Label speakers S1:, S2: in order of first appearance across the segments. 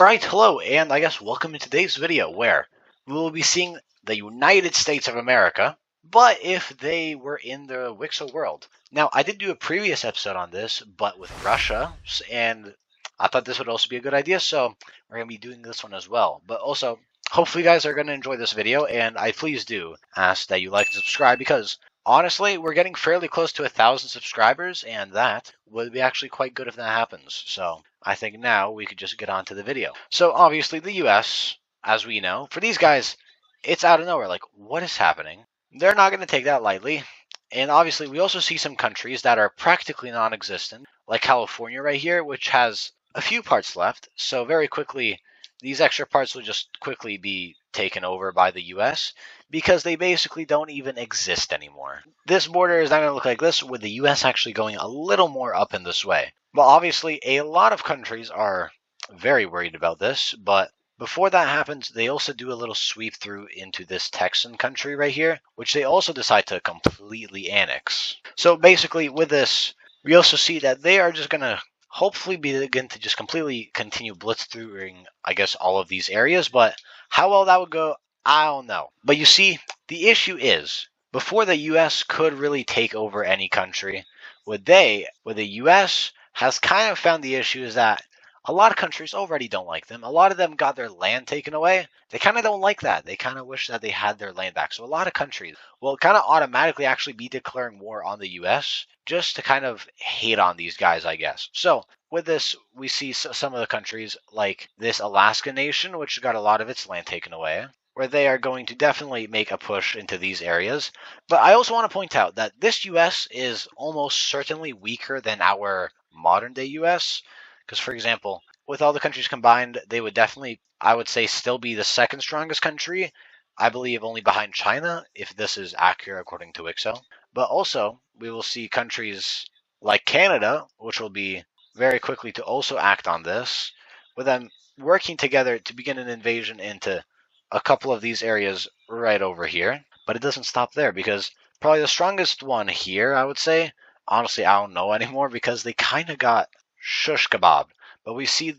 S1: Alright, hello, and I guess welcome to today's video where we will be seeing the United States of America, but if they were in the WICSO world. Now, I did do a previous episode on this, but with Russia, and I thought this would also be a good idea, so we're going to be doing this one as well. But also, hopefully you guys are going to enjoy this video, and I please do ask that you like and subscribe because honestly, we're getting fairly close to 1,000 subscribers, and that would be actually quite good if that happens. So I think now we could just get on to the video. So obviously the US, as we know, for these guys, it's out of nowhere. Like, what is happening? They're not going to take that lightly. And obviously we also see some countries that are practically non-existent, like California right here, which has a few parts left. So very quickly, these extra parts will just quickly be taken over by the US because they basically don't even exist anymore. This border is not going to look like this, with the US actually going a little more up in this way. But obviously, a lot of countries are very worried about this, but before that happens, they also do a little sweep through into this Texan country right here, which they also decide to completely annex. So basically, with this, we also see that they are just going to hopefully begin to just completely continue blitzkrieging, I guess, all of these areas, but how well that would go, I don't know. But you see, the issue is, before the US could really take over any country, with the US has kind of found the issue is that a lot of countries already don't like them. A lot of them got their land taken away. They kind of don't like that. They kind of wish that they had their land back. So a lot of countries will kind of automatically actually be declaring war on the US just to kind of hate on these guys, I guess. So with this, we see some of the countries like this Alaska nation, which got a lot of its land taken away, where they are going to definitely make a push into these areas. But I also want to point out that this US is almost certainly weaker than our modern day US. Because, for example, with all the countries combined, they would definitely, I would say, still be the second strongest country. I believe only behind China, if this is accurate according to WICSO. But also, we will see countries like Canada, which will be very quickly to also act on this, with them working together to begin an invasion into a couple of these areas right over here. But it doesn't stop there because probably the strongest one here, I would say, honestly, I don't know anymore because they kind of got shush kebab. But we see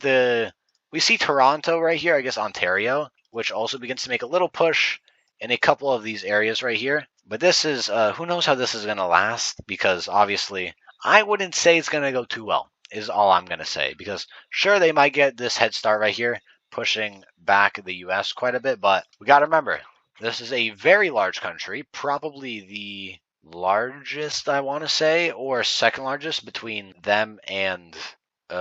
S1: Toronto right here, I guess Ontario, which also begins to make a little push in a couple of these areas right here. But this is, who knows how this is going to last, because obviously I wouldn't say it's going to go too well, is all I'm going to say. Because sure, they might get this head start right here, pushing back the US quite a bit, but we got to remember, this is a very large country, probably the largest, I want to say, or second largest between them and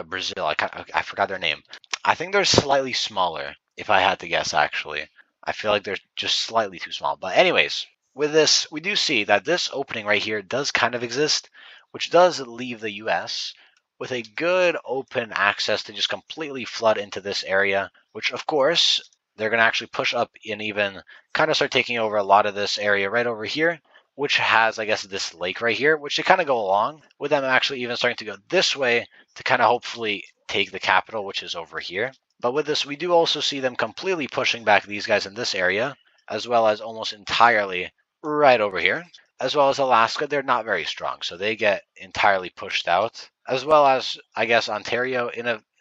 S1: Brazil. I forgot their name. I think they're slightly smaller, if I had to guess, actually. I feel like they're just slightly too small. But anyways, with this, we do see that this opening right here does kind of exist, which does leave the US with a good open access to just completely flood into this area, which of course, they're going to actually push up and even kind of start taking over a lot of this area right over here, which has, I guess, this lake right here, which they kind of go along, with them actually even starting to go this way to kind of hopefully take the capital, which is over here. But with this, we do also see them completely pushing back these guys in this area, as well as almost entirely right over here. As well as Alaska, they're not very strong, so they get entirely pushed out. As well as, I guess, Ontario,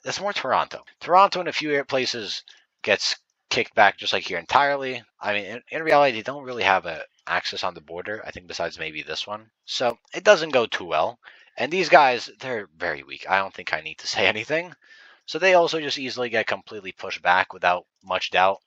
S1: that's more Toronto. Toronto in a few places gets kicked back just like here entirely. I mean, in reality, they don't really have a access on the border, I think, besides maybe this one. So it doesn't go too well. And these guys, they're very weak. I don't think I need to say anything. So they also just easily get completely pushed back without much doubt.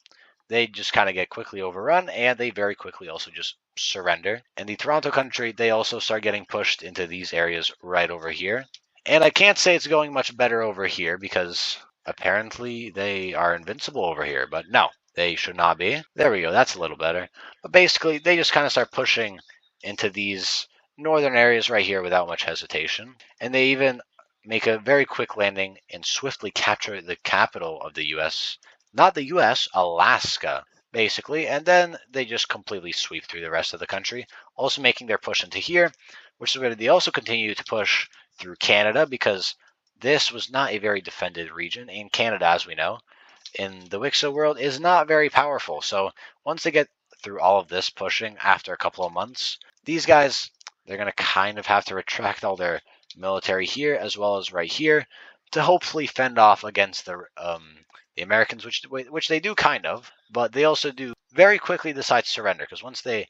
S1: They just kind of get quickly overrun, and they very quickly also just surrender. And the Toronto country, they also start getting pushed into these areas right over here. And I can't say it's going much better over here because apparently they are invincible over here. But no, they should not be. There we go. That's a little better. But basically, they just kind of start pushing into these northern areas right here without much hesitation. And they even make a very quick landing and swiftly capture the capital of the US. Not the US, Alaska, basically. And then they just completely sweep through the rest of the country, also making their push into here, which is where they also continue to push through Canada, because this was not a very defended region. And Canada, as we know, in the WICSO world, is not very powerful. So once they get through all of this pushing after a couple of months, these guys, they're going to kind of have to retract all their military here as well as right here to hopefully fend off against the the Americans, which they do kind of, but they also do very quickly decide to surrender because once they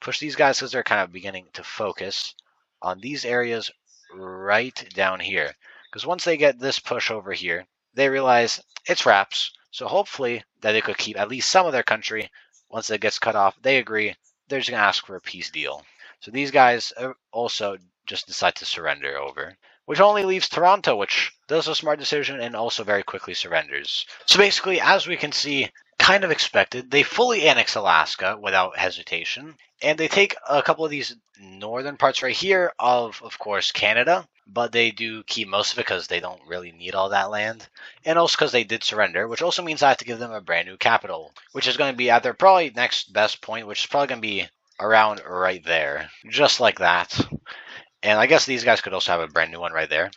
S1: push these guys, because they're kind of beginning to focus on these areas right down here. Because once they get this push over here, they realize it's wraps. So hopefully that they could keep at least some of their country. Once it gets cut off, they agree. They're just going to ask for a peace deal. So these guys also just decide to surrender over, which only leaves Toronto, which does a smart decision and also very quickly surrenders. So basically, as we can see, kind of expected, they fully annex Alaska without hesitation, and they take a couple of these northern parts right here of course, Canada, but they do keep most of it because they don't really need all that land, and also because they did surrender, which also means I have to give them a brand new capital, which is going to be at their probably next best point, which is probably going to be around right there, just like that. And I guess these guys could also have a brand new one right there.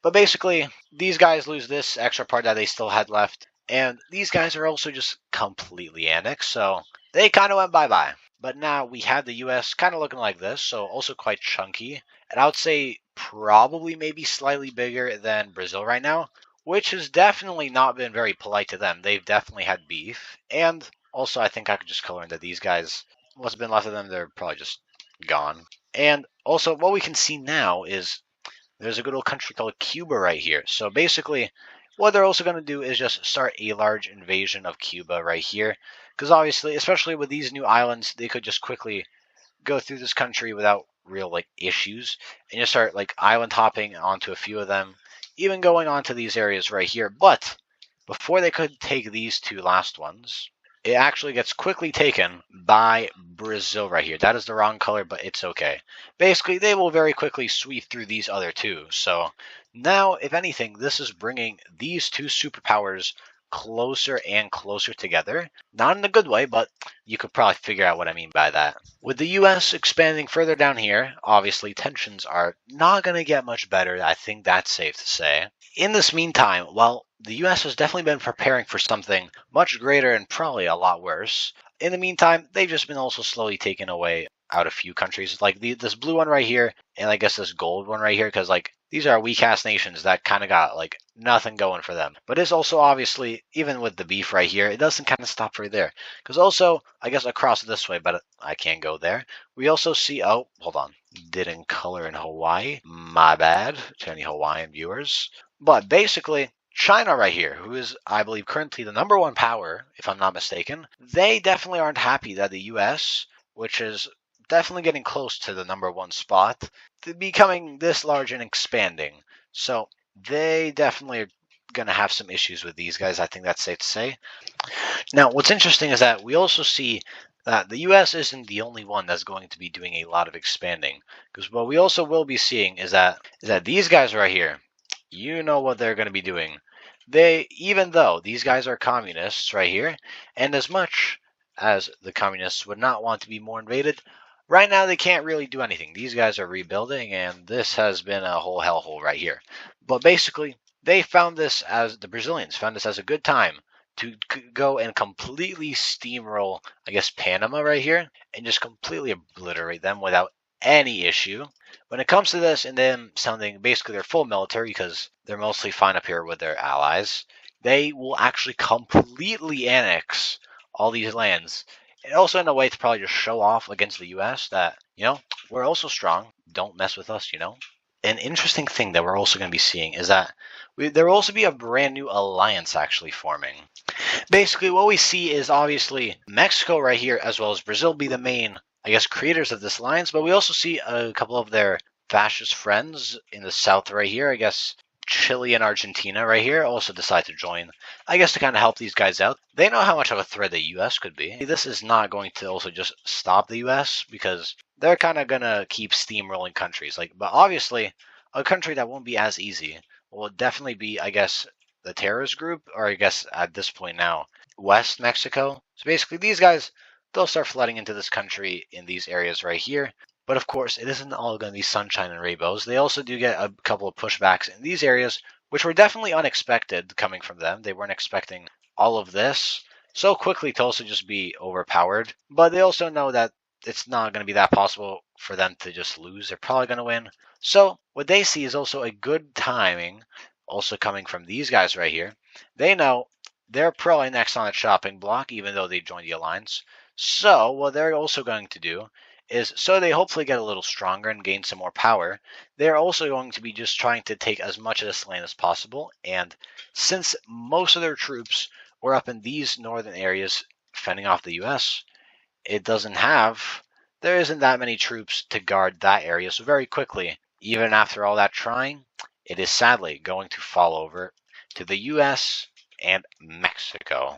S1: But basically, these guys lose this extra part that they still had left. And these guys are also just completely annexed, so they kind of went bye-bye. But now we have the US kind of looking like this, so also quite chunky. And I would say probably maybe slightly bigger than Brazil right now, which has definitely not been very polite to them. They've definitely had beef. And also, I think I could just color in that these guys, what's been left of them, they're probably just gone. And also, what we can see now is there's a good old country called Cuba right here. So basically, what they're also going to do is just start a large invasion of Cuba right here. Because obviously, especially with these new islands, they could just quickly go through this country without real issues. And just start island hopping onto a few of them. Even going onto these areas right here. But before they could take these two last ones, it actually gets quickly taken by Brazil right here. That is the wrong color, but it's okay. Basically, they will very quickly sweep through these other two. So now, if anything, this is bringing these two superpowers closer and closer together. Not in a good way, but you could probably figure out what I mean by that. With the US expanding further down here, obviously tensions are not going to get much better. I think that's safe to say. In this meantime, well, the US has definitely been preparing for something much greater and probably a lot worse. In the meantime, they've just been also slowly taken away out a few countries, like this blue one right here, and I guess this gold one right here, because these are weak-ass nations that kind of got nothing going for them. But it's also obviously, even with the beef right here, it doesn't kind of stop right there. Because also, I guess across this way, but I can't go there. We also see, oh, hold on, didn't color in Hawaii. My bad to any Hawaiian viewers. But basically, China right here, who is, I believe, currently the #1 power, if I'm not mistaken, they definitely aren't happy that the US, which is definitely getting close to the #1 spot, to becoming this large and expanding. So they definitely are going to have some issues with these guys. I think that's safe to say. Now, what's interesting is that we also see that the US isn't the only one that's going to be doing a lot of expanding. Because what we also will be seeing is that these guys right here, you know what they're going to be doing. Even though these guys are communists right here, and as much as the communists would not want to be more invaded, right now they can't really do anything. These guys are rebuilding, and this has been a whole hellhole right here. But basically, the Brazilians found this as a good time to go and completely steamroll, I guess, Panama right here, and just completely obliterate them without any issue. When it comes to this and them sounding basically their full military, because they're mostly fine up here with their allies, they will actually completely annex all these lands. And also in a way to probably just show off against the US that, we're also strong. Don't mess with us, An interesting thing that we're also going to be seeing is that there will also be a brand new alliance actually forming. Basically, what we see is obviously Mexico right here, as well as Brazil, be the main, I guess, creators of this alliance. But we also see a couple of their fascist friends in the south right here. I guess Chile and Argentina right here also decide to join, I guess, to kind of help these guys out. They know how much of a threat the US could be. This is not going to also just stop the US because they're kind of going to keep steamrolling countries. But obviously, a country that won't be as easy will definitely be, I guess, the terrorist group, or I guess at this point now, West Mexico. So basically, these guys, they'll start flooding into this country in these areas right here. But of course, it isn't all going to be sunshine and rainbows. They also do get a couple of pushbacks in these areas, which were definitely unexpected coming from them. They weren't expecting all of this so quickly to also just be overpowered. But they also know that it's not going to be that possible for them to just lose. They're probably going to win. So what they see is also a good timing, also coming from these guys right here. They know they're probably next on the chopping block, even though they joined the alliance. So what they're also going to do is, so they hopefully get a little stronger and gain some more power, they're also going to be just trying to take as much of this land as possible. And since most of their troops were up in these northern areas fending off the US, there isn't that many troops to guard that area. So very quickly, even after all that trying, it is sadly going to fall over to the US and Mexico.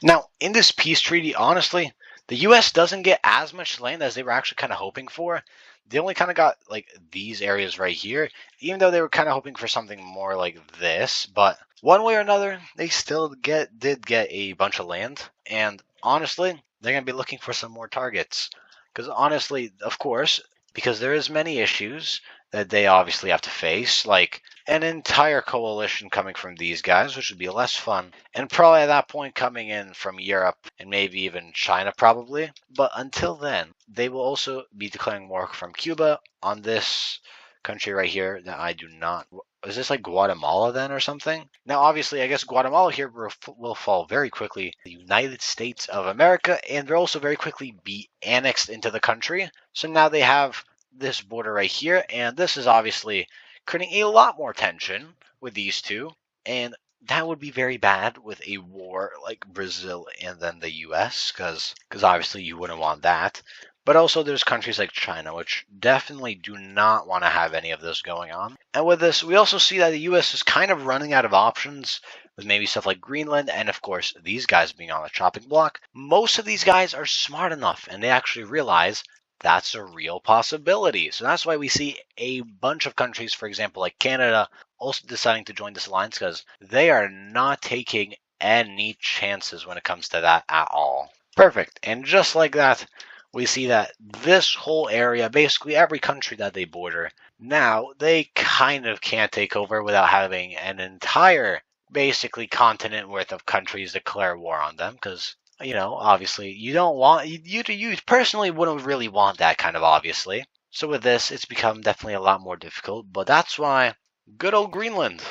S1: Now, in this peace treaty, honestly, the US doesn't get as much land as they were actually kind of hoping for. They only kind of got like these areas right here, even though they were kind of hoping for something more like this. But one way or another, they still did get a bunch of land. And honestly, they're going to be looking for some more targets. Because honestly, of course, because there is many issues that they obviously have to face, like an entire coalition coming from these guys, which would be less fun, and probably at that point coming in from Europe and maybe even China probably. But until then, they will also be declaring war from Cuba on this country right here that I do not. Is this like Guatemala then or something? Now, obviously, I guess Guatemala here will fall very quickly. The United States of America, and they'll also very quickly be annexed into the country. So now they have this border right here, and this is obviously creating a lot more tension with these two, and that would be very bad with a war like Brazil and then the US, because obviously you wouldn't want that. But also there's countries like China, which definitely do not want to have any of this going on. And with this, we also see that the US is kind of running out of options with maybe stuff like Greenland, and of course these guys being on the chopping block. Most of these guys are smart enough, and they actually realize that's a real possibility. So that's why we see a bunch of countries, for example, like Canada, also deciding to join this alliance because they are not taking any chances when it comes to that at all. Perfect. And just like that, we see that this whole area, basically every country that they border, now they kind of can't take over without having an entire, basically, continent worth of countries declare war on them because obviously you don't want you personally wouldn't really want that kind of obviously. So with this, it's become definitely a lot more difficult, but that's why good old Greenland,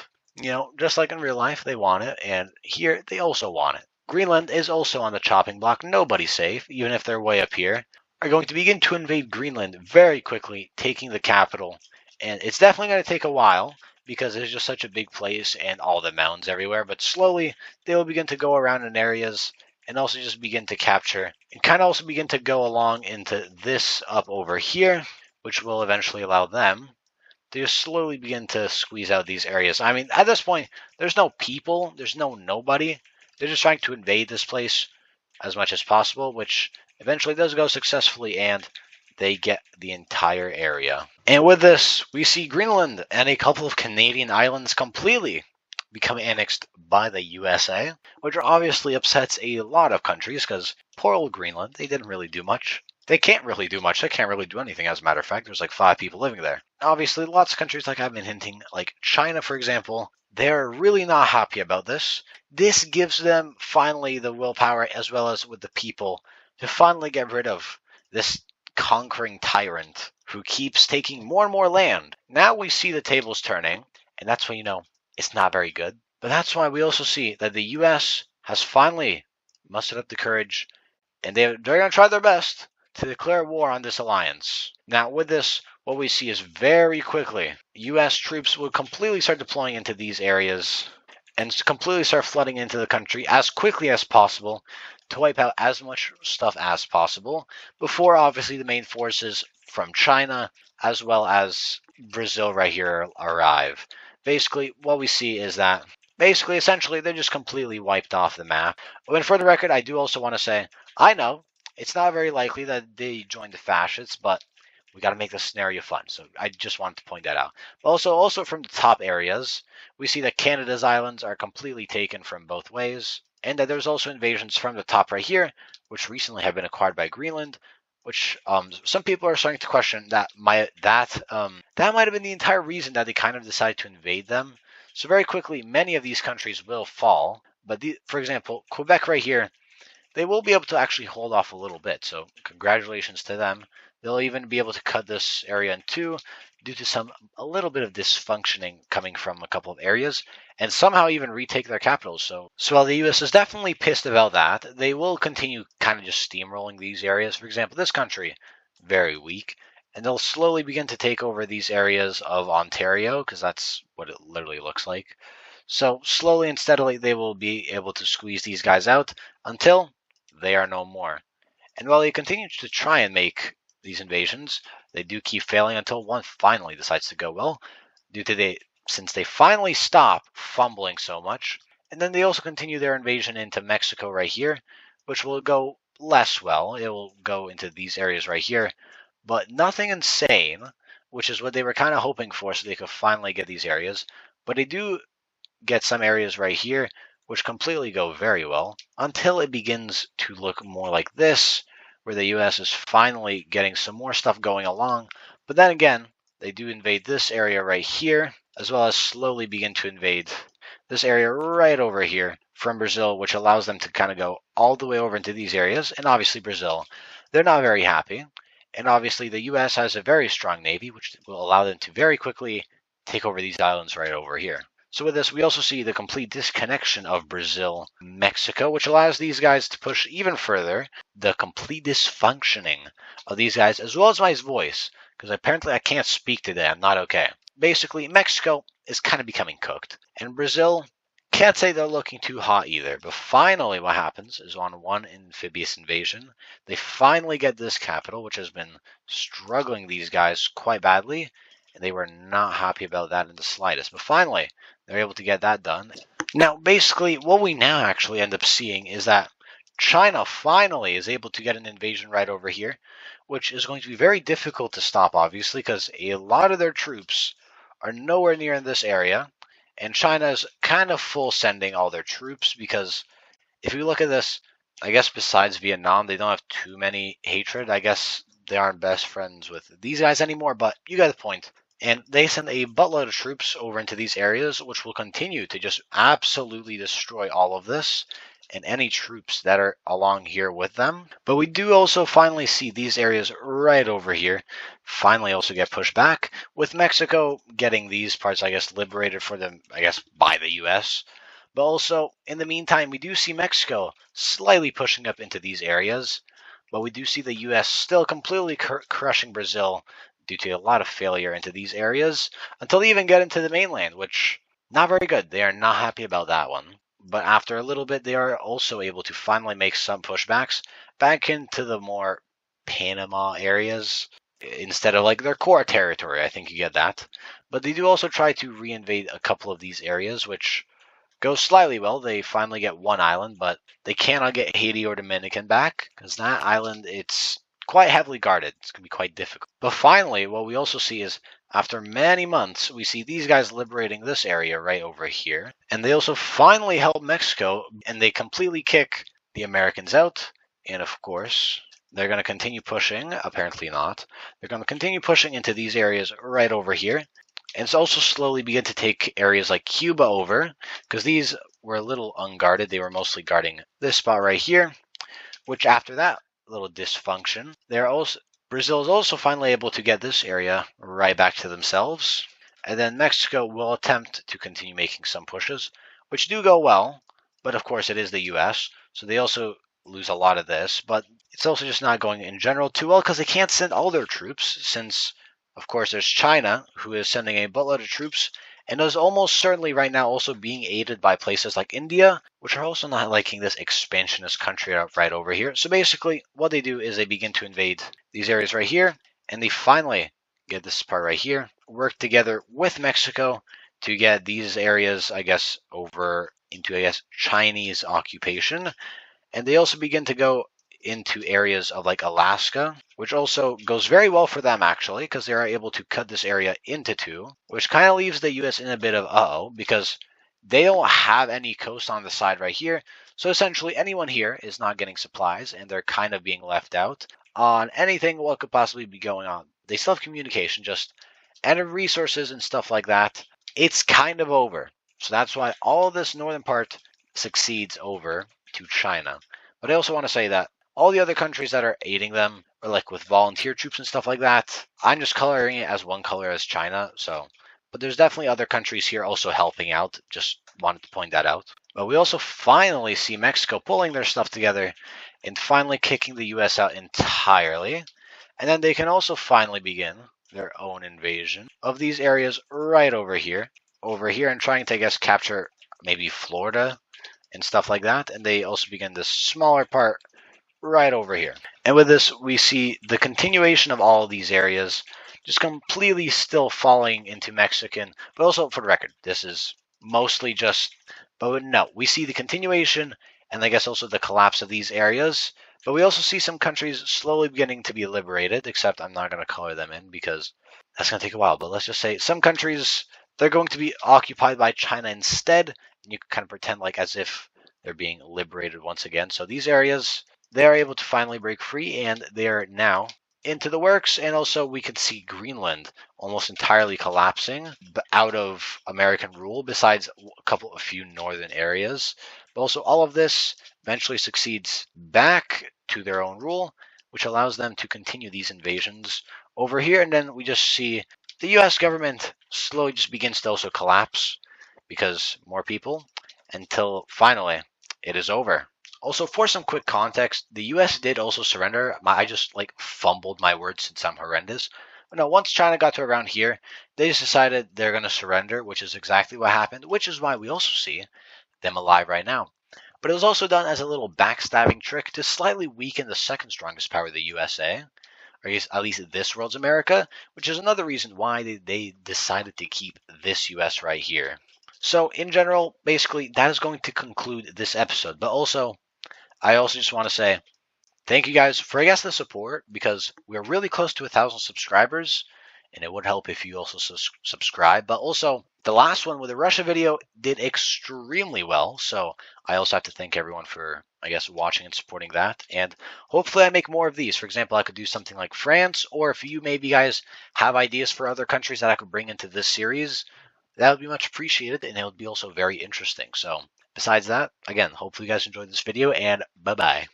S1: just like in real life, they want it, and here they also want it. Greenland is also on the chopping block. Nobody's safe, even if they're way up here. Are going to begin to invade Greenland very quickly, taking the capital, and it's definitely going to take a while because it's just such a big place and all the mountains everywhere, but slowly they will begin to go around in areas and also just begin to capture and kind of also begin to go along into this up over here, which will eventually allow them to just slowly begin to squeeze out these areas. I mean, at this point, there's no people, there's nobody. They're just trying to invade this place as much as possible, which eventually does go successfully, and they get the entire area. And with this, we see Greenland and a couple of Canadian islands completely become annexed by the USA, which obviously upsets a lot of countries because poor old Greenland, they didn't really do much. They can't really do much. They can't really do anything, as a matter of fact. There's like 5 people living there. Obviously, lots of countries, like I've been hinting, like China, for example, they're really not happy about this. This gives them finally the willpower, as well as with the people, to finally get rid of this conquering tyrant who keeps taking more and more land. Now we see the tables turning, and that's when it's not very good. But that's why we also see that the US has finally mustered up the courage, and they're going to try their best to declare war on this alliance. Now, with this, what we see is very quickly, US troops will completely start deploying into these areas and completely start flooding into the country as quickly as possible to wipe out as much stuff as possible before, obviously, the main forces from China as well as Brazil right here arrive. Basically, what we see is that essentially, they're just completely wiped off the map. And for the record, I do also want to say, I know it's not very likely that they join the fascists, but we got to make the scenario fun. So I just wanted to point that out. Also from the top areas, we see that Canada's islands are completely taken from both ways, and that there's also invasions from the top right here, which recently have been acquired by Greenland, which some people are starting to question that might have been the entire reason that they kind of decided to invade them. So very quickly, many of these countries will fall. But for example, Quebec right here, they will be able to actually hold off a little bit. So congratulations to them. They'll even be able to cut this area in two due to a little bit of dysfunctioning coming from a couple of areas, and somehow even retake their capitals. So while the U.S. is definitely pissed about that, they will continue kind of just steamrolling these areas. For example, this country, very weak, and they'll slowly begin to take over these areas of Ontario, because that's what it literally looks like. So slowly and steadily, they will be able to squeeze these guys out until they are no more. And while they continue to try and make these invasions, they do keep failing until one finally decides to go well, since they finally stop fumbling so much. And then they also continue their invasion into Mexico right here, which will go less well. It will go into these areas right here, but nothing insane, which is what they were kind of hoping for, so they could finally get these areas. But they do get some areas right here which completely go very well until it begins to look more like this, where the US is finally getting some more stuff going along. But then again, they do invade this area right here, as well as slowly begin to invade this area right over here from Brazil, which allows them to kind of go all the way over into these areas. And obviously Brazil, they're not very happy. And obviously the US has a very strong navy, which will allow them to very quickly take over these islands right over here. So with this, we also see the complete disconnection of Brazil, Mexico, which allows these guys to push even further. The complete dysfunctioning of these guys, as well as my voice, because apparently I can't speak today. I'm not okay. Basically, Mexico is kind of becoming cooked, and Brazil can't say they're looking too hot either. But finally, what happens is on one amphibious invasion, they finally get this capital, which has been struggling these guys quite badly, and they were not happy about that in the slightest. But finally, they're able to get that done. Now, basically, what we now actually end up seeing is that China finally is able to get an invasion right over here, which is going to be very difficult to stop, obviously, because a lot of their troops are nowhere near in this area, and China is kind of full sending all their troops, because if you look at this, I guess besides Vietnam, they don't have too many hatred. I guess they aren't best friends with these guys anymore, but you get the point. And they send a buttload of troops over into these areas, which will continue to just absolutely destroy all of this and any troops that are along here with them. But we do also finally see these areas right over here finally also get pushed back, with Mexico getting these parts, I guess, liberated for them, I guess, by the US. But also, in the meantime, we do see Mexico slightly pushing up into these areas, but we do see the US still completely crushing Brazil due to a lot of failure into these areas, until they even get into the mainland, which, not very good. They are not happy about that one. But after a little bit, they are also able to finally make some pushbacks back into the more Panama areas, instead of like their core territory. I think you get that. But they do also try to reinvade a couple of these areas, which goes slightly well. They finally get one island, but they cannot get Haiti or Dominican back, because that island, it's quite heavily guarded. It's going to be quite difficult. But finally, what we also see is, after many months, we see these guys liberating this area right over here. And they also finally help Mexico, and they completely kick the Americans out. And of course, they're going to continue pushing. Apparently not. They're going to continue pushing into these areas right over here. And it's also slowly begin to take areas like Cuba over, because these were a little unguarded. They were mostly guarding this spot right here, which after that little dysfunction, Brazil is also finally able to get this area right back to themselves. And then Mexico will attempt to continue making some pushes, which do go well, but of course it is the US, so they also lose a lot of this. But it's also just not going in general too well, because they can't send all their troops, since of course there's China, who is sending a buttload of troops, and is almost certainly right now also being aided by places like India, which are also not liking this expansionist country right over here. So basically, what they do is they begin to invade these areas right here, and they finally get this part right here, work together with Mexico to get these areas, I guess, over into, I guess, Chinese occupation. And they also begin to go into areas of like Alaska, which also goes very well for them actually, because they are able to cut this area into two, which kind of leaves the US in a bit of uh-oh, because they don't have any coast on the side right here. So essentially anyone here is not getting supplies, and they're kind of being left out on anything what could possibly be going on. They still have communication, just and resources and stuff like that. It's kind of over. So that's why all of this northern part succeeds over to China. But I also want to say that all the other countries that are aiding them, or like with volunteer troops and stuff like that, I'm just coloring it as one color as China. But there's definitely other countries here also helping out. Just wanted to point that out. But we also finally see Mexico pulling their stuff together and finally kicking the US out entirely. And then they can also finally begin their own invasion of these areas right over here, and trying to, I guess, capture maybe Florida and stuff like that. And they also begin this smaller part right over here. And with this, we see the continuation of all of these areas just completely still falling into Mexican. But also, for the record, this is mostly just, but no, we see the continuation and I guess also the collapse of these areas. But we also see some countries slowly beginning to be liberated, except I'm not going to color them in because that's going to take a while. But let's just say some countries, they're going to be occupied by China instead. And you can kind of pretend like as if they're being liberated once again. So these areas, they are able to finally break free, and they are now into the works. And also we could see Greenland almost entirely collapsing out of American rule, besides a few northern areas. But also all of this eventually succeeds back to their own rule, which allows them to continue these invasions over here. And then we just see the US government slowly just begins to also collapse because more people, until finally it is over. Also, for some quick context, the US did also surrender. I just like fumbled my words since I'm horrendous. But no, once China got to around here, they just decided they're going to surrender, which is exactly what happened, which is why we also see them alive right now. But it was also done as a little backstabbing trick to slightly weaken the second strongest power, the USA, or at least this world's America, which is another reason why they decided to keep this US right here. So in general, basically, that is going to conclude this episode. But also, I also just want to say thank you guys for, I guess, the support, because we're really close to 1,000 subscribers, and it would help if you also subscribe. But also, the last one with the Russia video did extremely well, so I also have to thank everyone for, I guess, watching and supporting that. And hopefully I make more of these. For example, I could do something like France, or if you maybe guys have ideas for other countries that I could bring into this series, that would be much appreciated, and it would be also very interesting. So besides that, again, hopefully you guys enjoyed this video, and bye-bye.